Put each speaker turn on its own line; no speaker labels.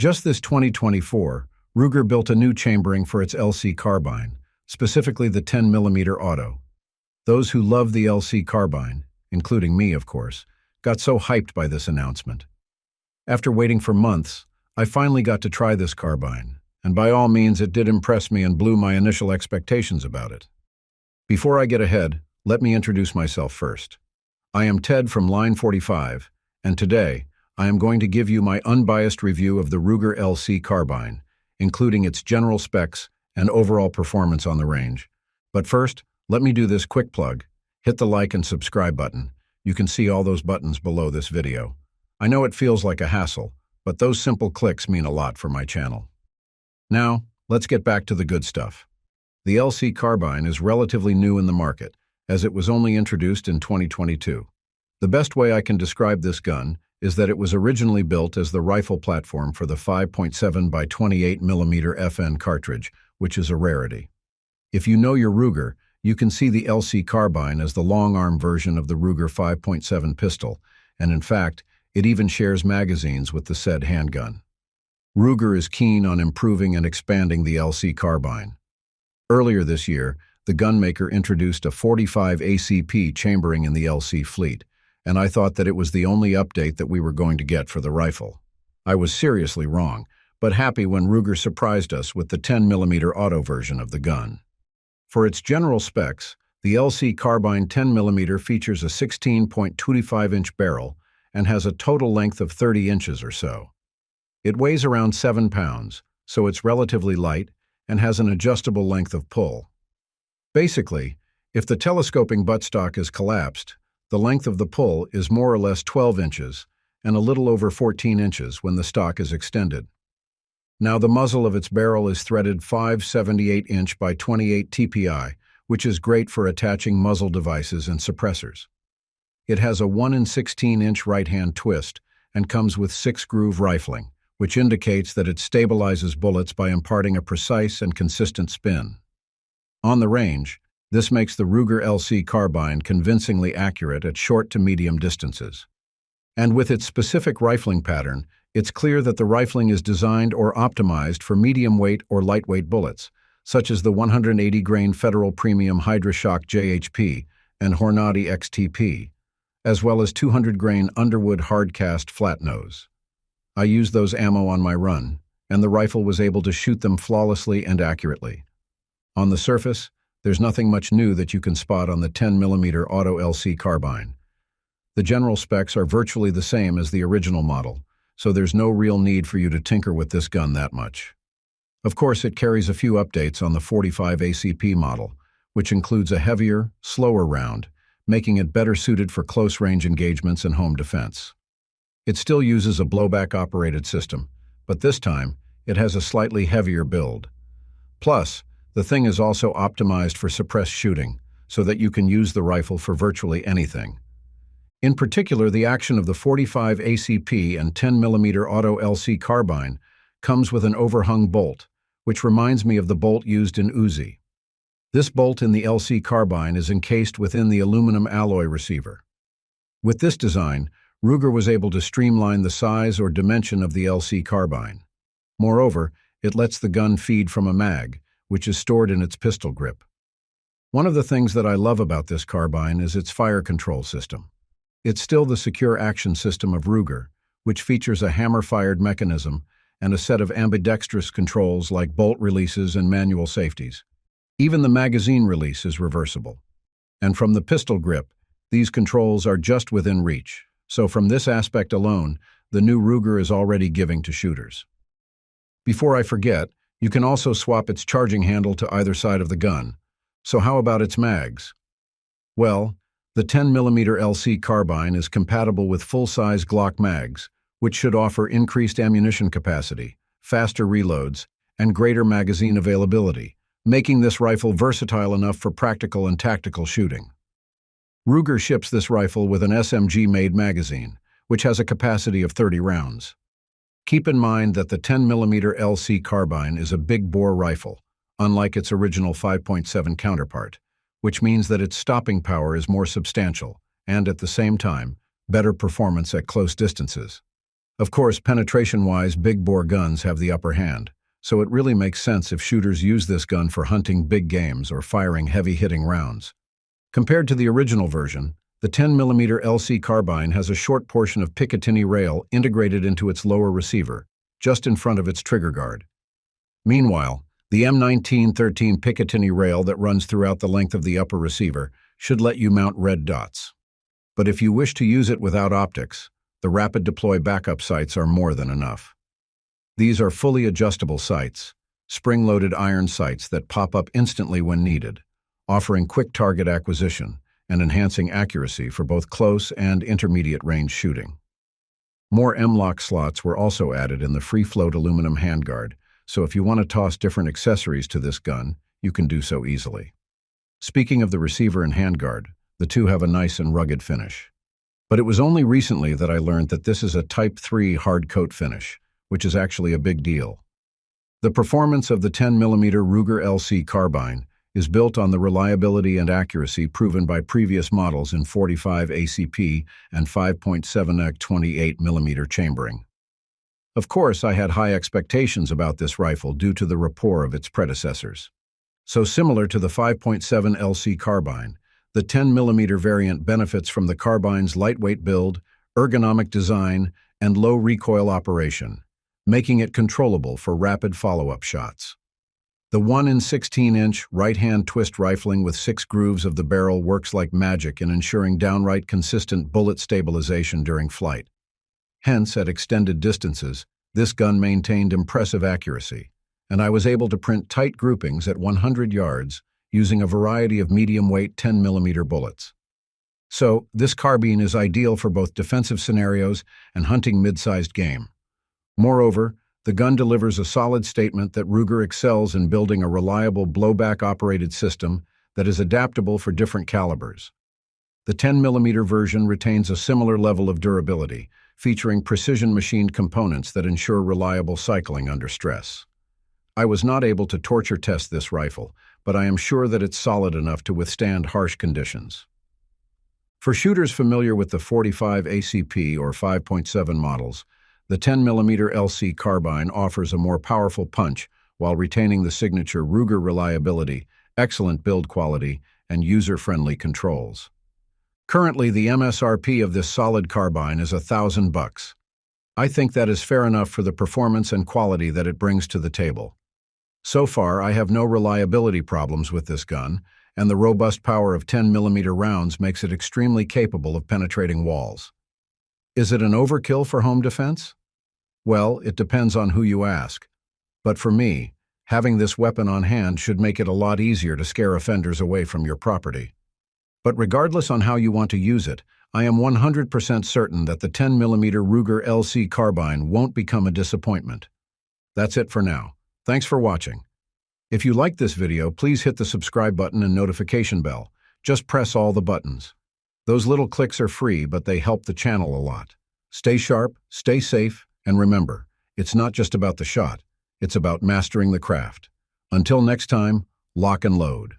Just this 2024, Ruger built a new chambering for its LC Carbine, specifically the 10mm auto. Those who love the LC Carbine, including me of course, got so hyped by this announcement. After waiting for months, I finally got to try this carbine, and by all means it did impress me and blew my initial expectations about it. Before I get ahead, let me introduce myself first. I am Ted from Line 45, and today, I am going to give you my unbiased review of the Ruger LC Carbine, including its general specs and overall performance on the range. But first, let me do this quick plug. Hit the like and subscribe button. You can see all those buttons below this video. I know it feels like a hassle, but those simple clicks mean a lot for my channel. Now, let's get back to the good stuff. The LC Carbine is relatively new in the market, as it was only introduced in 2022. The best way I can describe this gun is that it was originally built as the rifle platform for the 5.7 by 28mm FN cartridge, which is a rarity. If you know your Ruger, you can see the LC Carbine as the long-arm version of the Ruger 5.7 pistol, and in fact, it even shares magazines with the said handgun. Ruger is keen on improving and expanding the LC Carbine. Earlier this year, the gunmaker introduced a 45 ACP chambering in the LC fleet, and I thought that it was the only update that we were going to get for the rifle. I was seriously wrong, but happy when Ruger surprised us with the 10mm auto version of the gun. For its general specs, the LC Carbine 10mm features a 16.25-inch barrel and has a total length of 30 inches or so. It weighs around 7 pounds, so it's relatively light and has an adjustable length of pull. Basically, if the telescoping buttstock is collapsed, the length of the pull is more or less 12 inches and a little over 14 inches when the stock is extended. Now the muzzle of its barrel is threaded 5/78" by 28 TPI, which is great for attaching muzzle devices and suppressors. It has a 1/16" right-hand twist and comes with 6-groove rifling, which indicates that it stabilizes bullets by imparting a precise and consistent spin. On the range, this makes the Ruger LC Carbine convincingly accurate at short to medium distances. And with its specific rifling pattern, it's clear that the rifling is designed or optimized for medium-weight or lightweight bullets, such as the 180-grain Federal Premium HydraShock JHP and Hornady XTP, as well as 200-grain Underwood Hardcast Flat Nose. I used those ammo on my run, and the rifle was able to shoot them flawlessly and accurately. On the surface, there's nothing much new that you can spot on the 10mm Auto LC Carbine. The general specs are virtually the same as the original model, so there's no real need for you to tinker with this gun that much. Of course, it carries a few updates on the 45 ACP model, which includes a heavier, slower round, making it better suited for close-range engagements and home defense. It still uses a blowback-operated system, but this time, it has a slightly heavier build. Plus, the thing is also optimized for suppressed shooting, so that you can use the rifle for virtually anything. In particular, the action of the 45 ACP and 10mm Auto LC Carbine comes with an overhung bolt, which reminds me of the bolt used in Uzi. This bolt in the LC Carbine is encased within the aluminum alloy receiver. With this design, Ruger was able to streamline the size or dimension of the LC Carbine. Moreover, it lets the gun feed from a mag, which is stored in its pistol grip. One of the things that I love about this carbine is its fire control system. It's still the secure action system of Ruger, which features a hammer-fired mechanism and a set of ambidextrous controls like bolt releases and manual safeties. Even the magazine release is reversible. And from the pistol grip, these controls are just within reach, so from this aspect alone, the new Ruger is already giving to shooters. Before I forget, you can also swap its charging handle to either side of the gun. So how about its mags? Well, the 10mm LC Carbine is compatible with full-size Glock mags, which should offer increased ammunition capacity, faster reloads, and greater magazine availability, making this rifle versatile enough for practical and tactical shooting. Ruger ships this rifle with an SMG-made magazine, which has a capacity of 30 rounds. Keep in mind that the 10mm LC Carbine is a big-bore rifle, unlike its original 5.7 counterpart, which means that its stopping power is more substantial and, at the same time, better performance at close distances. Of course, penetration-wise, big-bore guns have the upper hand, so it really makes sense if shooters use this gun for hunting big games or firing heavy-hitting rounds. Compared to the original version, the 10mm LC Carbine has a short portion of Picatinny rail integrated into its lower receiver, just in front of its trigger guard. Meanwhile, the M1913 Picatinny rail that runs throughout the length of the upper receiver should let you mount red dots. But if you wish to use it without optics, the rapid deploy backup sights are more than enough. These are fully adjustable sights, spring-loaded iron sights that pop up instantly when needed, offering quick target acquisition and enhancing accuracy for both close and intermediate range shooting. More M-lock slots were also added in the free-float aluminum handguard, so if you want to toss different accessories to this gun, you can do so easily. Speaking of the receiver and handguard, the two have a nice and rugged finish. But it was only recently that I learned that this is a Type 3 hard coat finish, which is actually a big deal. The performance of the 10mm Ruger LC Carbine is built on the reliability and accuracy proven by previous models in 45 ACP and 5.7x 28mm chambering. Of course, I had high expectations about this rifle due to the rapport of its predecessors. So similar to the 5.7 LC Carbine, the 10mm variant benefits from the carbine's lightweight build, ergonomic design, and low recoil operation, making it controllable for rapid follow-up shots. The 1-in-16-inch right-hand twist rifling with 6 grooves of the barrel works like magic in ensuring downright consistent bullet stabilization during flight. Hence, at extended distances, this gun maintained impressive accuracy, and I was able to print tight groupings at 100 yards using a variety of medium-weight 10mm bullets. So, this carbine is ideal for both defensive scenarios and hunting mid-sized game. Moreover, the gun delivers a solid statement that Ruger excels in building a reliable blowback-operated system that is adaptable for different calibers. The 10mm version retains a similar level of durability, featuring precision-machined components that ensure reliable cycling under stress. I was not able to torture test this rifle, but I am sure that it's solid enough to withstand harsh conditions. For shooters familiar with the 45 ACP or 5.7 models, the 10mm LC Carbine offers a more powerful punch while retaining the signature Ruger reliability, excellent build quality, and user-friendly controls. Currently, the MSRP of this solid carbine is $1,000. I think that is fair enough for the performance and quality that it brings to the table. So far, I have no reliability problems with this gun, and the robust power of 10mm rounds makes it extremely capable of penetrating walls. Is it an overkill for home defense? Well, it depends on who you ask. But for me, having this weapon on hand should make it a lot easier to scare offenders away from your property. But regardless on how you want to use it, I am 100% certain that the 10mm Ruger LC Carbine won't become a disappointment. That's it for now. Thanks for watching. If you liked this video, please hit the subscribe button and notification bell. Just press all the buttons. Those little clicks are free, but they help the channel a lot. Stay sharp, stay safe, and remember, it's not just about the shot, it's about mastering the craft. Until next time, lock and load.